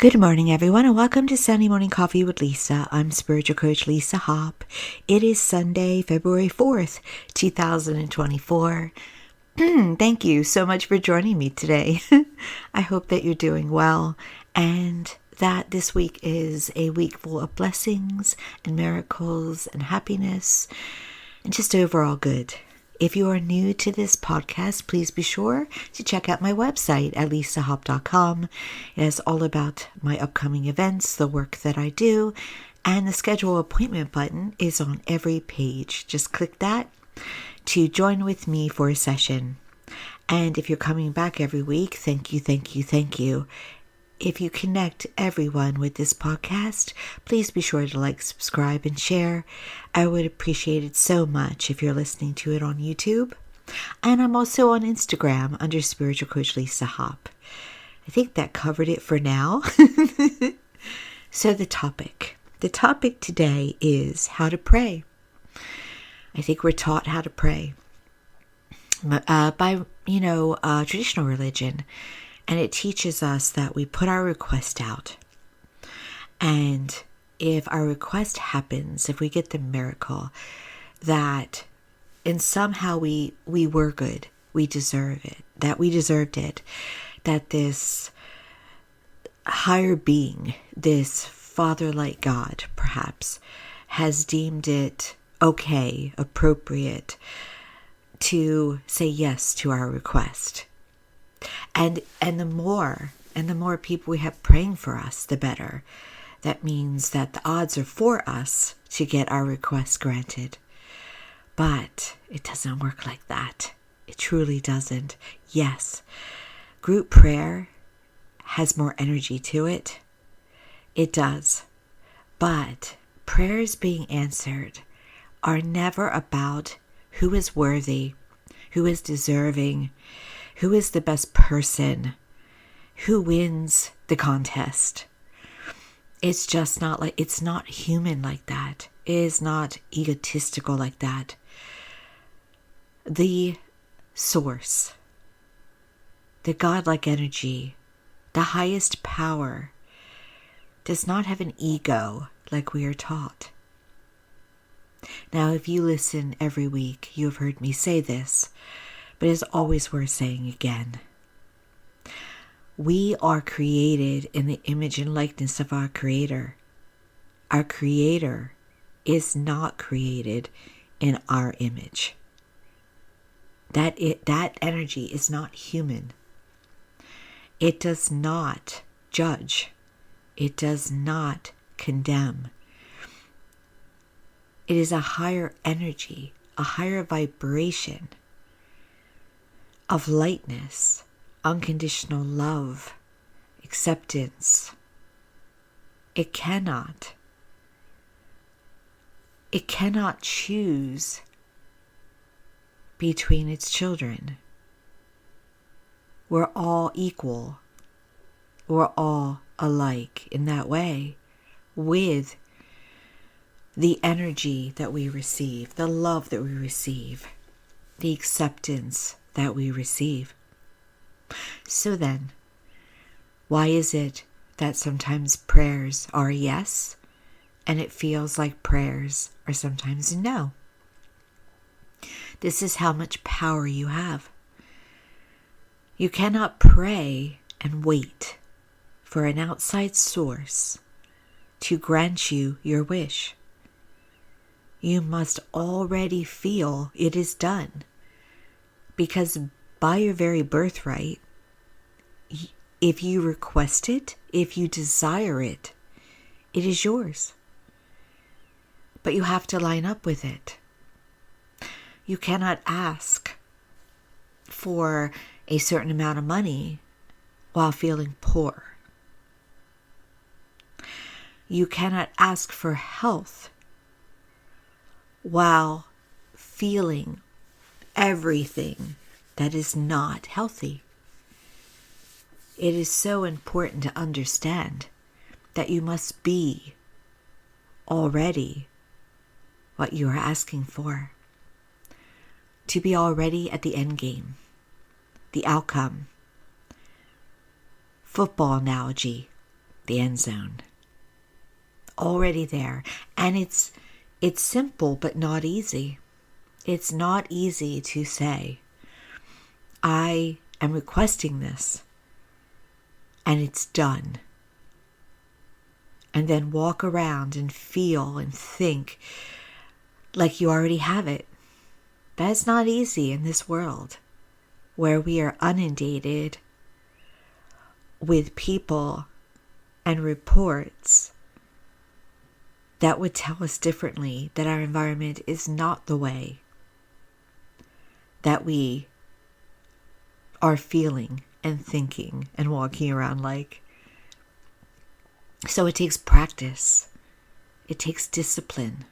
Good morning, everyone, and welcome to Sunday Morning Coffee with Lisa. I'm Spiritual Coach Lisa Hopp. It is Sunday, February 4th, 2024. Thank you so much for joining me today. I hope that you're doing well and that this week is a week full of blessings and miracles and happiness and just overall good. If you are new to this podcast, please be sure to check out my website at lisahopp.com. It is all about my upcoming events, the work that I do, and the schedule appointment button is on every page. Just click that to join with me for a session. And if you're coming back every week, thank you. If you connect everyone with this podcast, please be sure to like, subscribe, and share. I would appreciate it so much if you're listening to it on YouTube. And I'm also on Instagram under Spiritual Coach Lisa Hopp. I think that covered it for now. So the topic today is how to pray. I think we're taught how to pray by traditional religion. And it teaches us that we put our request out. And if our request happens, if we get the miracle, that and somehow we were good, we deserved it, that this higher being, this father-like God, perhaps, has deemed it okay, appropriate to say yes to our request. And the more people we have praying for us, the better. That means that the odds are for us to get our requests granted. But it doesn't work like that. It truly doesn't. Yes, group prayer has more energy to it. It does. But prayers being answered are never about who is worthy, who is deserving, who is the best person, who wins the contest. It's just it's not human like that. It is not egotistical like that. The source, the godlike energy, the highest power, does not have an ego like we are taught. Now, if you listen every week, you have heard me say this, but it's always worth saying again. We are created in the image and likeness of our Creator. Our Creator is not created in our image. That energy is not human. It does not judge. It does not condemn. It is a higher energy, a higher vibration of lightness, unconditional love, acceptance. It cannot choose between its children. We're all equal. We're all alike in that way, with the energy that we receive, the love that we receive, the acceptance that we receive. So then, why is it that sometimes prayers are a yes, and it feels like prayers are sometimes a no? This is how much power you have. You cannot pray and wait for an outside source to grant you your wish. You must already feel it is done. Because by your very birthright, if you request it, if you desire it, it is yours. But you have to line up with it. You cannot ask for a certain amount of money while feeling poor. You cannot ask for health while feeling everything that is not healthy. It is so important to understand that you must be already what you are asking for. To be already at the end game, the outcome. Football analogy. the end zone. Already there. And it's simple but not easy. It's not easy to say, I am requesting this, and it's done. And then walk around and feel and think like you already have it. That's not easy in this world where we are inundated with people and reports that would tell us differently, that our environment is not the way that we are feeling and thinking and walking around like. So it takes practice. It takes discipline.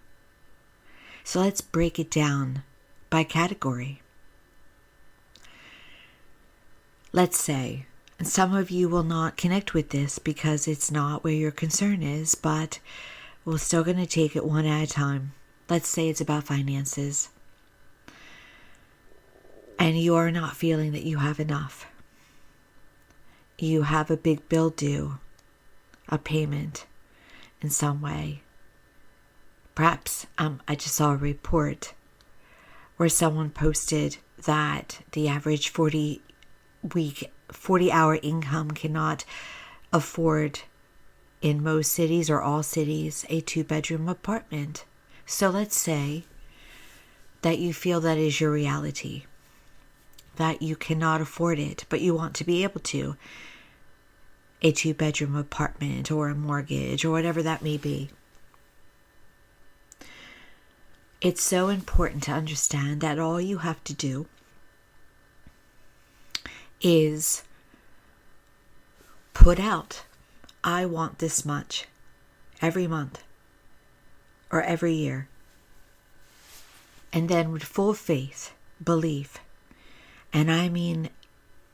So let's break it down by category. Let's say, and some of you will not connect with this because it's not where your concern is, but we're still going to take it one at a time. Let's say it's about finances. And you are not feeling that you have enough. You have a big bill due, a payment in some way. Perhaps I just saw a report where someone posted that the average 40-hour income cannot afford, in most cities or all cities, a 2-bedroom apartment. So let's say that you feel that is your reality, that you cannot afford it, but you want to be able to. A 2-bedroom apartment or a mortgage or whatever that may be. It's so important to understand that all you have to do is put out, I want this much every month or every year. And then with full faith, belief, and I mean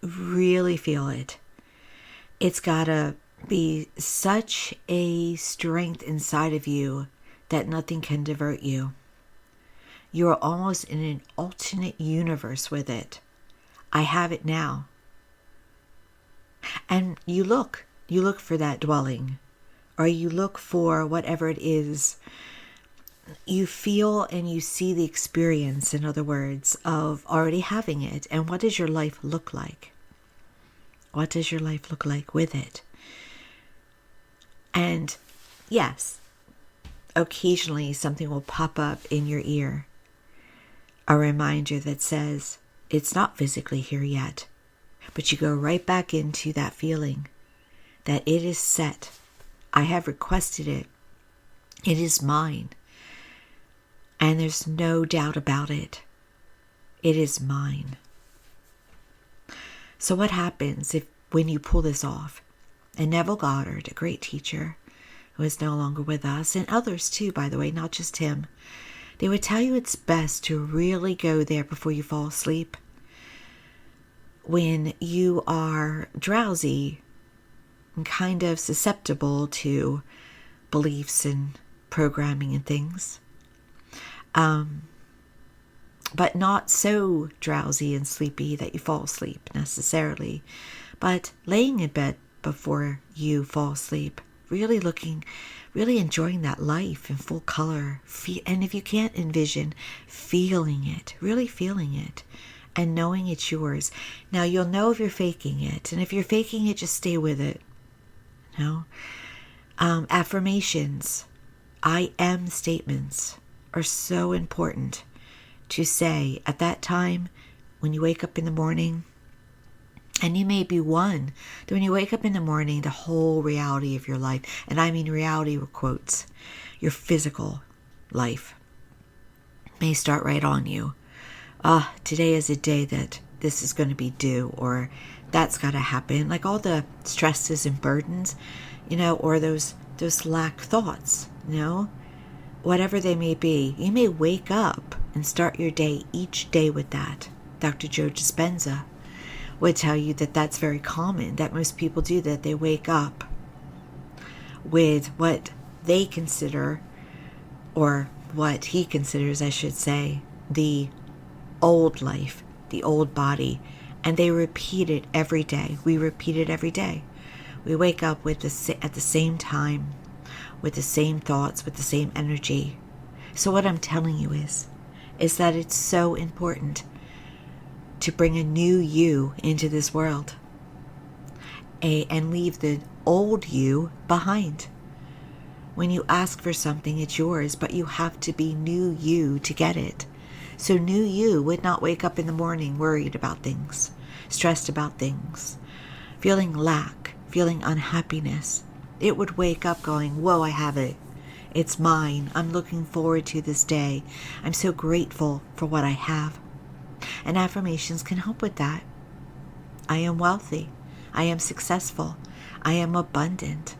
really feel it. It's gotta be such a strength inside of you that nothing can divert you. You're almost in an alternate universe with it. I have it now. And you look for that dwelling, or you look for whatever it is. You feel and you see the experience, in other words, of already having it. And what does your life look like? What does your life look like with it? And yes, occasionally something will pop up in your ear. A reminder that says, it's not physically here yet. But you go right back into that feeling that it is set. I have requested it. It is mine. And there's no doubt about it. It is mine. So what happens when you pull this off? And Neville Goddard, a great teacher who is no longer with us, and others too, by the way, not just him, they would tell you it's best to really go there before you fall asleep. When you are drowsy and kind of susceptible to beliefs and programming and things, but not so drowsy and sleepy that you fall asleep necessarily, but laying in bed before you fall asleep, really enjoying that life in full color, and if you can't envision, feeling it, really feeling it, and knowing it's yours. Now you'll know if you're faking it, and if you're faking it, just stay with it. Affirmations, I am statements are so important to say at that time when you wake up in the morning. And you may be one that when you wake up in the morning, the whole reality of your life, and I mean reality with quotes, your physical life may start right on you. Today is a day that this is going to be due, or that's got to happen. Like all the stresses and burdens, or those lack thoughts, whatever they may be. You may wake up and start your day each day with that. Dr. Joe Dispenza would tell you that that's very common, that most people do that. They wake up with what they consider, or what he considers, I should say, the old life, the old body, and they repeat it every day. We repeat it every day. We wake up with at the same time, with the same thoughts, with the same energy. So what I'm telling you is that it's so important to bring a new you into this world and leave the old you behind. When you ask for something, it's yours, but you have to be new you to get it. So new you would not wake up in the morning worried about things, stressed about things, feeling lack, feeling unhappiness. It would wake up going, whoa, I have it. It's mine. I'm looking forward to this day. I'm so grateful for what I have. And affirmations can help with that. I am wealthy. I am successful. I am abundant.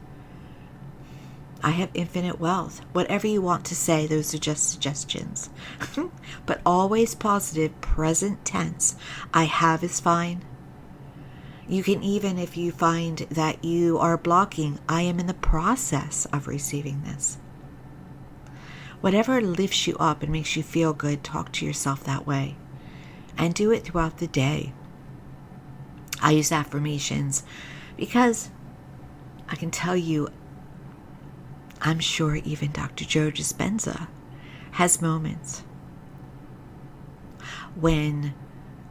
I have infinite wealth. Whatever you want to say, those are just suggestions. But always positive, present tense. I have is fine. You can even, if you find that you are blocking, I am in the process of receiving this. Whatever lifts you up and makes you feel good, talk to yourself that way. And do it throughout the day. I use affirmations because I can tell you, I'm sure even Dr. Joe Dispenza has moments when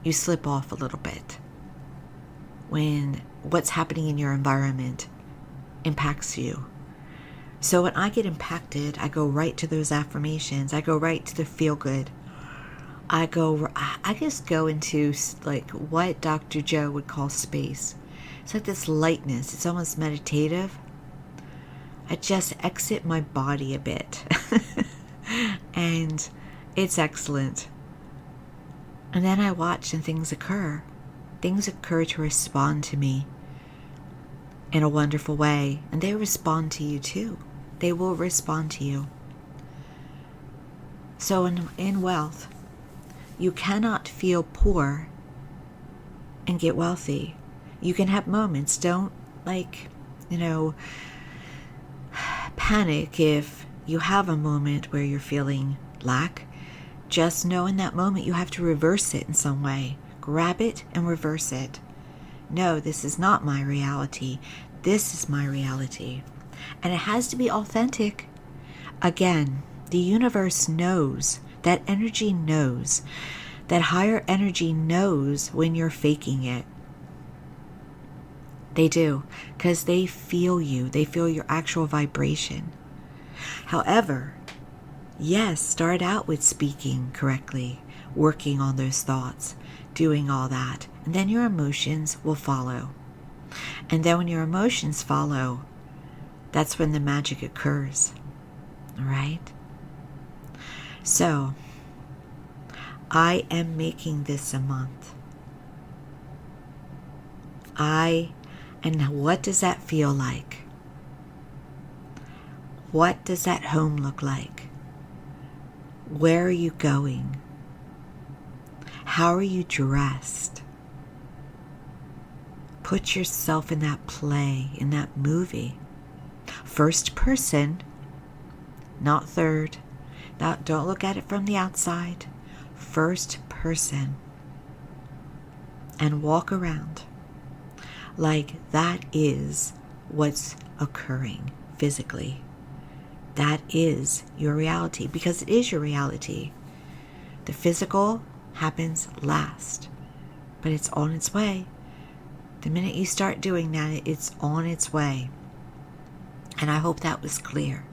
you slip off a little bit, when what's happening in your environment impacts you. So when I get impacted, I go right to those affirmations. I go right to the feel good. I just go into like what Dr. Joe would call space. It's like this lightness. It's almost meditative. I just exit my body a bit. And it's excellent. And then I watch and things occur. Things occur to respond to me in a wonderful way. And they respond to you too. They will respond to you. So in wealth, you cannot feel poor and get wealthy. You can have moments. Don't panic if you have a moment where you're feeling lack. Just know in that moment you have to reverse it in some way. Grab it and reverse it. No, this is not my reality. This is my reality. And it has to be authentic. Again, the universe knows, that energy knows, that higher energy knows when you're faking it. They do, because they feel you. They feel your actual vibration. However, yes, start out with speaking correctly, working on those thoughts, doing all that, and then your emotions will follow. And then when your emotions follow, that's when the magic occurs. All right? So, I am making this a month. And what does that feel like? What does that home look like? Where are you going? How are you dressed? Put yourself in that play, in that movie. First person, not third. Don't look at it from the outside. First person. And walk around like that is what's occurring physically. That is your reality, because it is your reality. The physical happens last, but it's on its way. The minute you start doing that, it's on its way. And I hope that was clear.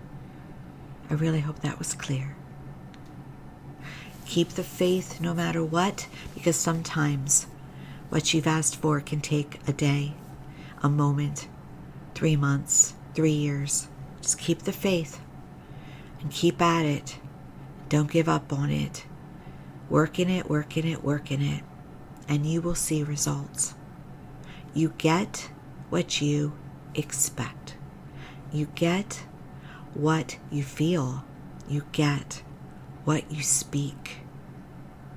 I really hope that was clear. Keep the faith no matter what, because sometimes what you've asked for can take a day, a moment, 3 months, 3 years. Just keep the faith and keep at it. Don't give up on it. Work in it, work in it, work in it, and you will see results. You get what you expect. You get what you feel. You get what you speak.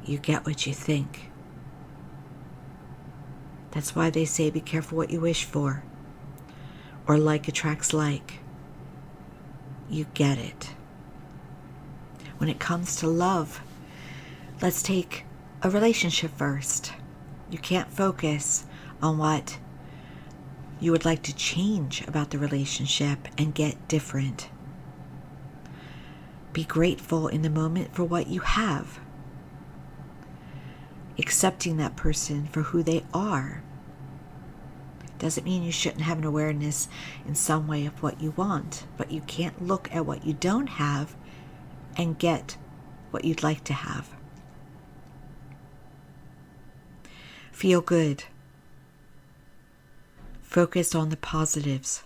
You get what you think. That's why they say be careful what you wish for, or like attracts like. You get it. When it comes to love, let's take a relationship first. You can't focus on what you would like to change about the relationship and get different. Be grateful in the moment for what you have. Accepting that person for who they are doesn't mean you shouldn't have an awareness in some way of what you want, but you can't look at what you don't have and get what you'd like to have. Feel good. Focus on the positives.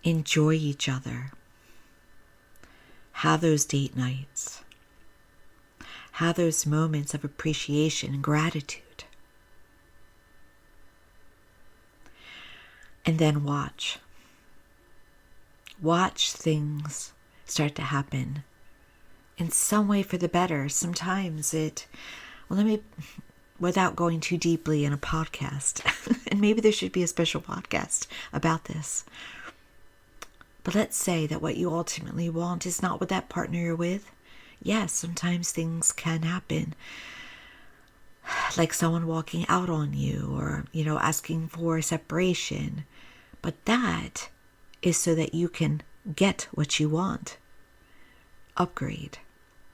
Enjoy each other. Have those date nights. Have those moments of appreciation and gratitude. And then watch. Watch things start to happen in some way for the better. Sometimes without going too deeply in a podcast, and maybe there should be a special podcast about this. But let's say that what you ultimately want is not what that partner you're with. Yes, sometimes things can happen, like someone walking out on you or, asking for a separation. But that is so that you can get what you want. Upgrade.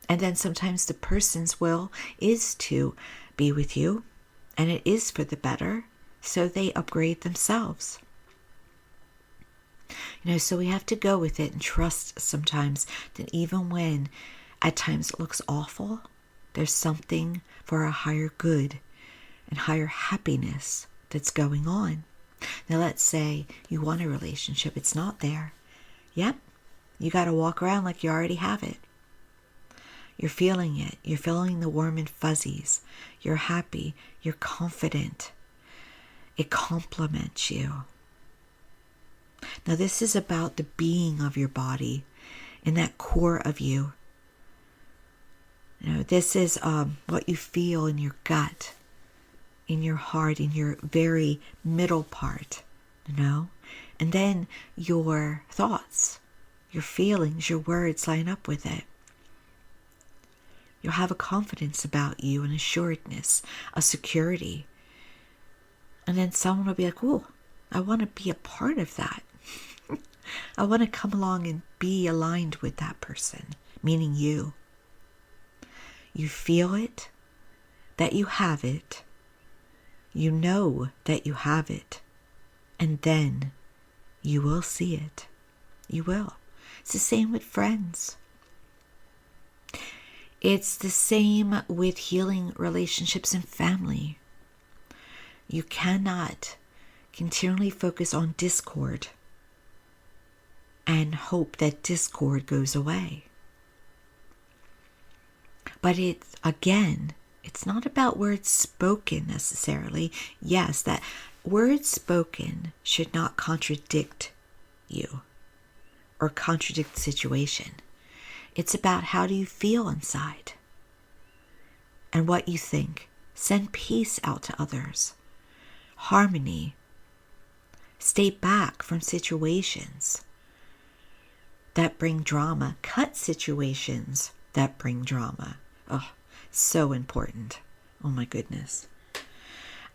And then sometimes the person's will is to be with you, and it is for the better, so they upgrade themselves. So we have to go with it and trust sometimes that even when at times it looks awful, there's something for a higher good and higher happiness that's going on. Now let's say you want a relationship, it's not there. Yep, you got to walk around like you already have it. You're feeling it. You're feeling the warm and fuzzies. You're happy. You're confident. It complements you. Now this is about the being of your body and that core of you. This is what you feel in your gut, in your heart, in your very middle part, And then your thoughts, your feelings, your words line up with it. You'll have a confidence about you, an assuredness, a security. And then someone will be like, "Oh, I want to be a part of that. I want to come along and be aligned with that person," meaning you. You feel it, that you have it. You know that you have it. And then you will see it. You will. It's the same with friends. It's the same with healing relationships and family. You cannot continually focus on discord and hope that discord goes away. But it's not about words spoken necessarily. Yes, that words spoken should not contradict you or contradict the situation. It's about how do you feel inside and what you think. Send peace out to others. Harmony. Stay back from situations that bring drama. Cut situations that bring drama. Oh, so important. Oh my goodness.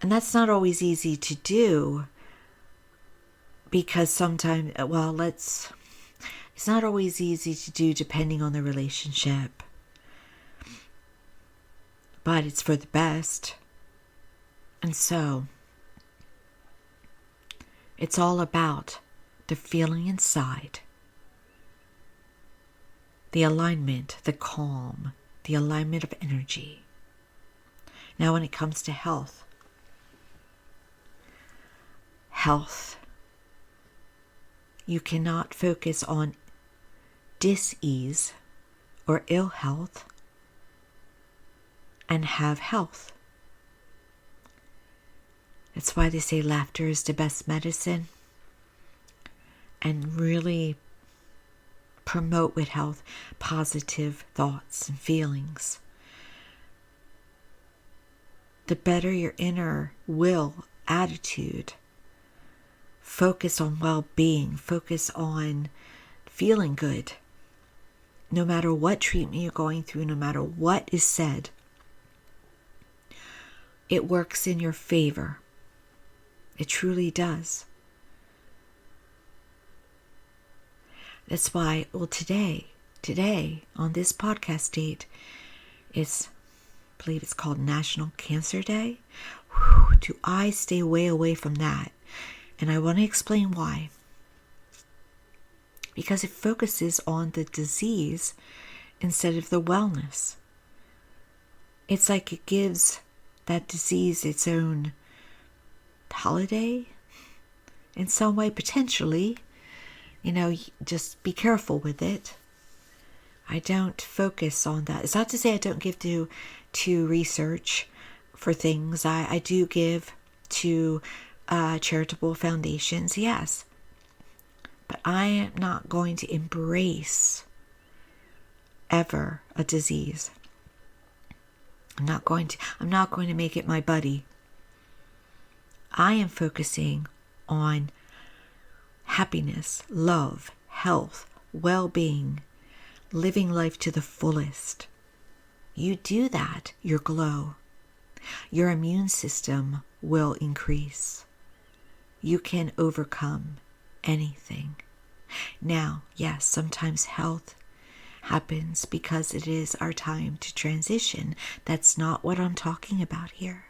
And that's not always easy to do because sometimes, it's not always easy to do depending on the relationship. But it's for the best. And so, it's all about the feeling inside, the alignment, the calm, the alignment of energy. Now when it comes to health, you cannot focus on dis-ease or ill health and have health. That's why they say laughter is the best medicine, and really promote with health positive thoughts and feelings. The better your inner will, attitude, focus on well-being, focus on feeling good. No matter what treatment you're going through, no matter what is said, it works in your favor. It truly does. That's why, well, today, on this podcast date, I believe it's called National Cancer Day. Do I stay way away from that? And I want to explain why. Because it focuses on the disease instead of the wellness. It's like it gives that disease its own holiday in some way, potentially. Just be careful with it. I don't focus on that. It's not to say I don't give to research for things. I do give to charitable foundations, yes. But I am not going to embrace ever a disease. I'm not going to make it my buddy. I am focusing on happiness, love, health, well-being, living life to the fullest. You do that, your glow. Your immune system will increase. You can overcome anything. Now, yes, sometimes health happens because it is our time to transition. That's not what I'm talking about here.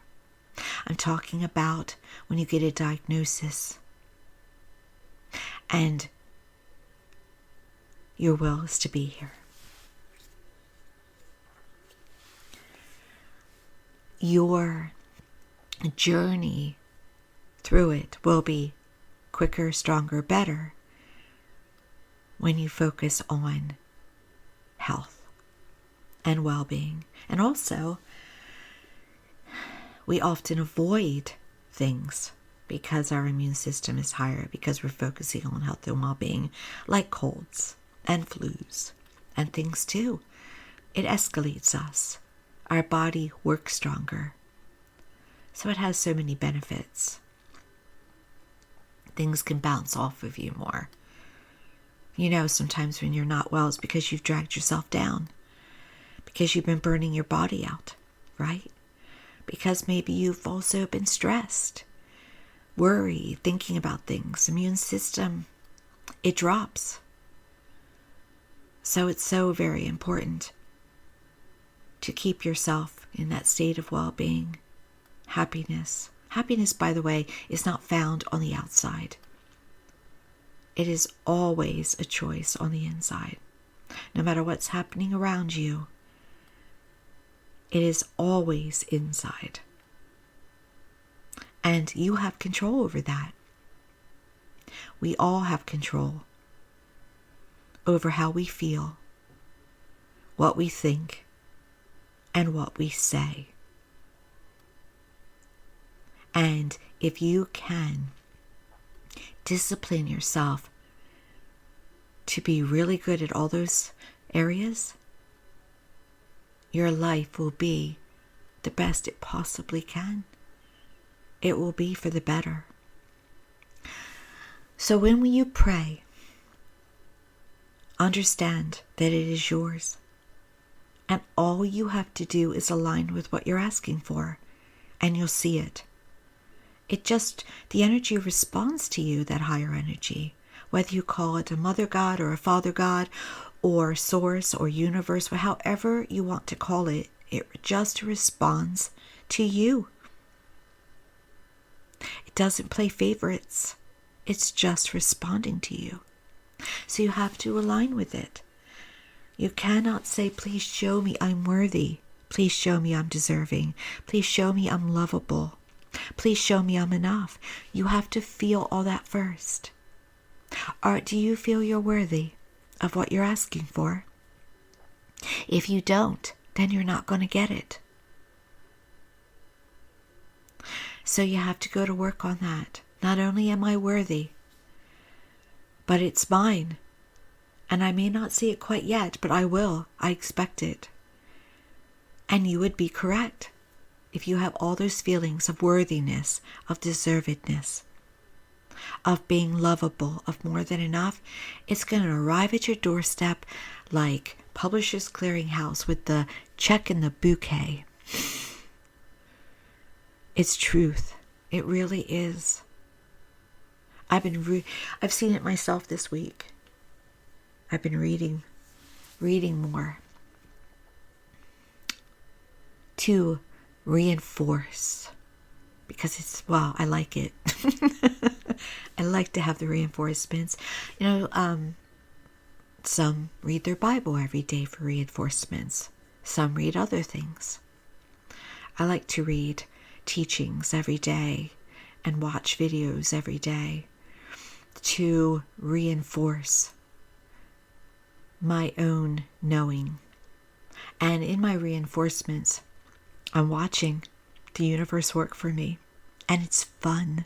I'm talking about when you get a diagnosis and your will is to be here. Your journey through it will be quicker, stronger, better when you focus on health and well-being. And also, we often avoid things because our immune system is higher, because we're focusing on health and well-being, like colds and flus and things too. It escalates us. Our body works stronger. So it has so many benefits. Things can bounce off of you more. Sometimes when you're not well, it's because you've dragged yourself down. Because you've been burning your body out, right? Because maybe you've also been stressed, worry, thinking about things. Immune system, it drops. So it's so very important to keep yourself in that state of well-being, happiness. Happiness, by the way, is not found on the outside. It is always a choice on the inside. No matter what's happening around you, it is always inside. And you have control over that. We all have control over how we feel, what we think, and what we say. And if you can discipline yourself to be really good at all those areas, your life will be the best it possibly can. It will be for the better. So when you pray, understand that it is yours. And all you have to do is align with what you're asking for, and you'll see it. The energy responds to you, that higher energy. Whether you call it a mother god or a father god or source or universe, however you want to call it, it just responds to you. It doesn't play favorites. It's just responding to you. So you have to align with it. You cannot say, please show me I'm worthy. Please show me I'm deserving. Please show me I'm lovable. Please show me I'm enough. You have to feel all that first. Or do you feel you're worthy of what you're asking for? If you don't, then you're not going to get it. So you have to go to work on that. Not only am I worthy, but it's mine. And I may not see it quite yet, but I will. I expect it. And you would be correct if you have all those feelings of worthiness, of deservedness, of being lovable, of more than enough. It's going to arrive at your doorstep like Publishers Clearinghouse with the check in the bouquet. It's truth. It really is. I've seen it myself this week. I've been reading more to reinforce, because I like it. I like to have the reinforcements. Some read their Bible every day for reinforcements. Some read other things. I like to read teachings every day and watch videos every day to reinforce my own knowing. And in my reinforcements, I'm watching the universe work for me. And it's fun.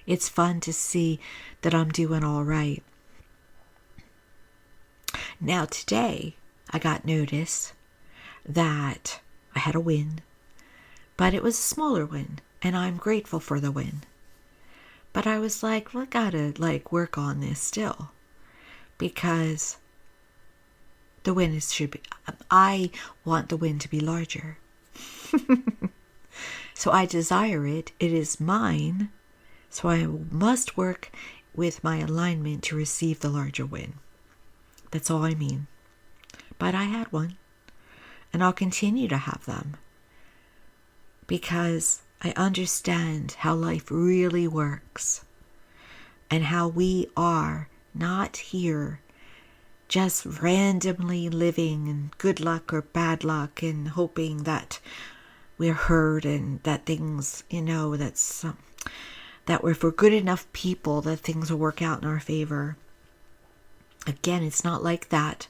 It's fun to see that I'm doing all right. Now today, I got notice that I had a win, but it was a smaller win, and I'm grateful for the win. But I was like, I gotta work on this still, because the win I want the win to be larger. So I desire it. It is mine. So I must work with my alignment to receive the larger win. That's all I mean. But I had one. And I'll continue to have them. Because I understand how life really works. And how we are not here just randomly living in good luck or bad luck and hoping that we're heard and that things, that if we're good enough people, that things will work out in our favor. Again, it's not like that.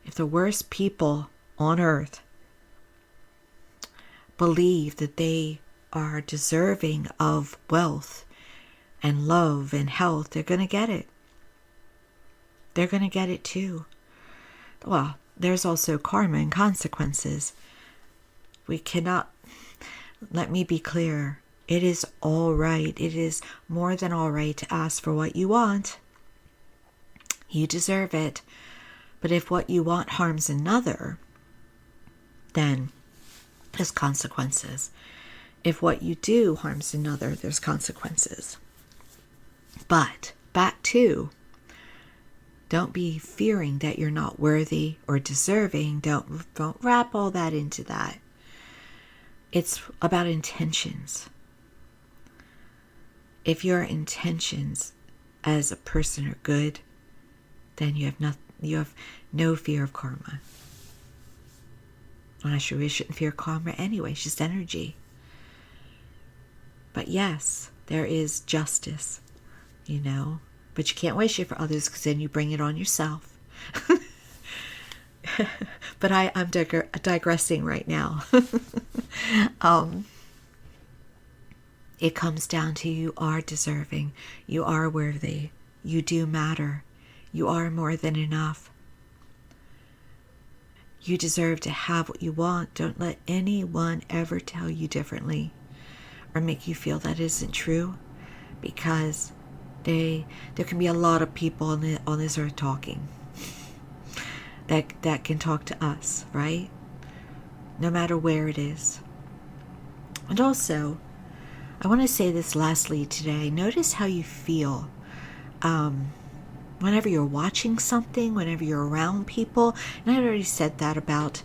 If the worst people on earth believe that they are deserving of wealth and love and health, they're going to get it. They're going to get it too. Well, there's also karma and consequences. We cannot, let me be clear, it is all right. It is more than all right to ask for what you want. You deserve it. But if what you want harms another, then there's consequences. If what you do harms another, there's consequences. But back to, don't be fearing that you're not worthy or deserving. Don't wrap all that into that. It's about intentions. If your intentions as a person are good, then you have no fear of karma. Well, I sure we shouldn't fear karma anyway. It's just energy. But yes, there is justice, But you can't wish it for others, because then you bring it on yourself. But I'm digressing right now. It comes down to, you are deserving. You are worthy. You do matter. You are more than enough. You deserve to have what you want. Don't let anyone ever tell you differently or make you feel that isn't true, because there can be a lot of people on this earth talking that can talk to us, right? No matter where it is. And also, I want to say this lastly today. Notice how you feel whenever you're watching something, whenever you're around people. And I already said that about,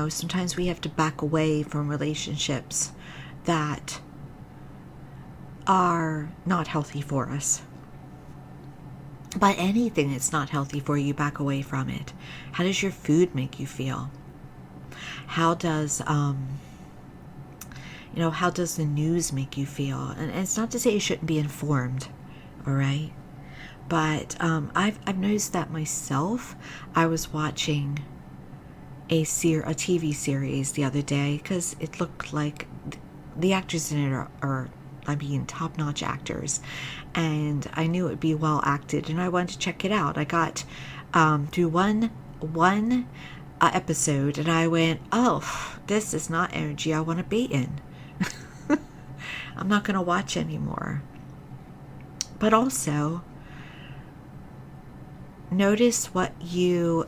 sometimes we have to back away from relationships that are not healthy for us. But anything that's not healthy for you, back away from it. How does your food make you feel? How does how does the news make you feel? And it's not to say you shouldn't be informed, all right? But I've noticed that myself. I was watching a TV series the other day, because it looked like the actors in it are top-notch actors, and I knew it would be well acted, and I wanted to check it out. I got through one episode, and I went, oh, this is not energy I want to be in. I'm not going to watch anymore. But also, notice what your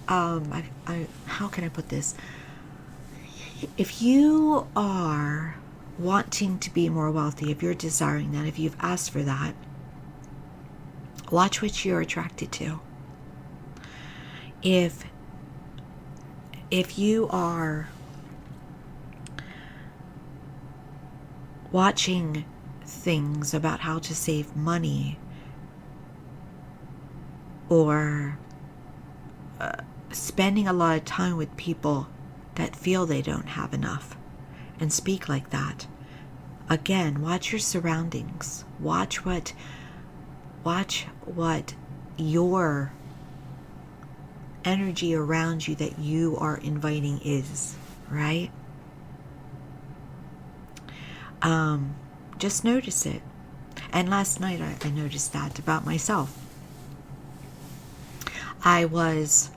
how can I put this? If you are wanting to be more wealthy, if you're desiring that, if you've asked for that, watch what you're attracted to. If you are watching things about how to save money, or spending a lot of time with people that feel they don't have enough and speak like that, again, watch your surroundings. Watch what your energy around you that you are inviting is, right? Just notice it. And last night I noticed that about myself. I was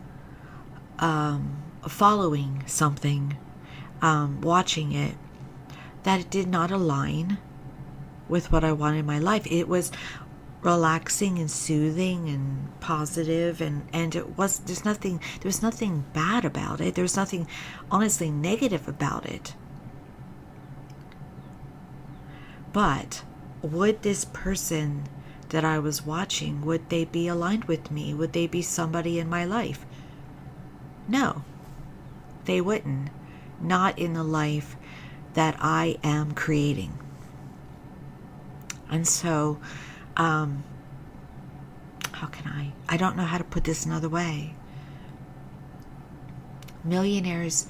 following something, watching it, that it did not align with what I wanted in my life. It was relaxing and soothing and positive, and it was, there was nothing bad about it. There was nothing honestly negative about it. But would this person that I was watching, would they be aligned with me? Would they be somebody in my life? No, they wouldn't. Not in the life that I am creating. And so, how can I don't know how to put this another way. Millionaires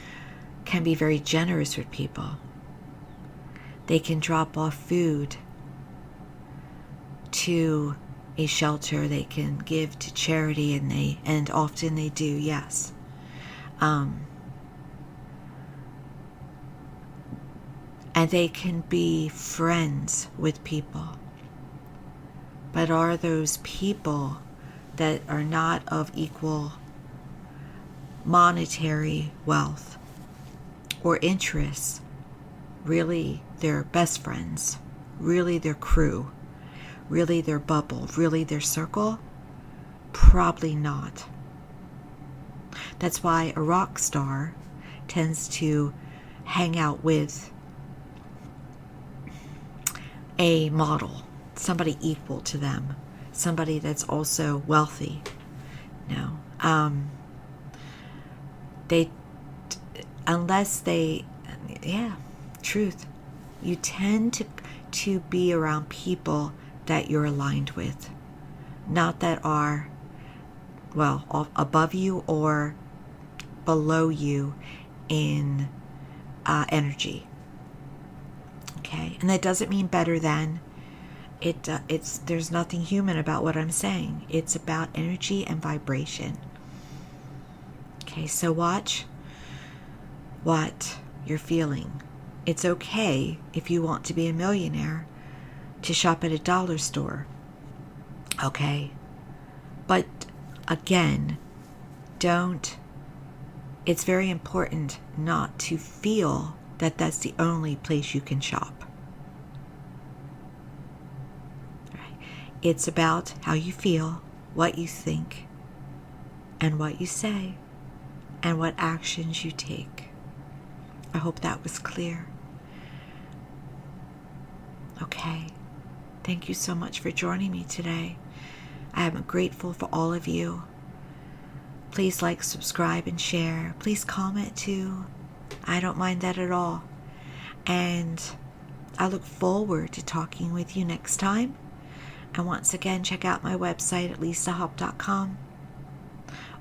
can be very generous with people. They can drop off food to a shelter. They can give to charity, and often they do, yes. And they can be friends with people. But are those people that are not of equal monetary wealth or interests really their best friends, really their crew, really their bubble, really their circle? Probably not. That's why a rock star tends to hang out with a model, somebody equal to them, somebody that's also wealthy. No, truth. You tend to be around people that you're aligned with, not that are, well, above you or below you in energy. Okay, and that doesn't mean better than. There's nothing human about what I'm saying. It's about energy and vibration. Okay, so watch what you're feeling. It's okay if you want to be a millionaire to shop at a dollar store. Okay, but again, it's very important not to feel that that's the only place you can shop. Right? It's about how you feel, what you think, and what you say, and what actions you take. I hope that was clear. Okay. Thank you so much for joining me today. I am grateful for all of you. Please like, subscribe, and share. Please comment too. I don't mind that at all. And I look forward to talking with you next time. And once again, check out my website at lisahop.com.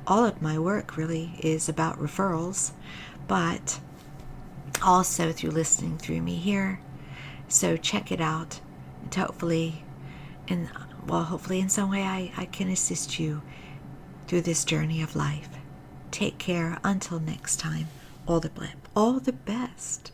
All of my work really is about referrals, but also through listening through me here. So check it out. And hopefully in some way I can assist you through this journey of life. Take care until next time. All the best.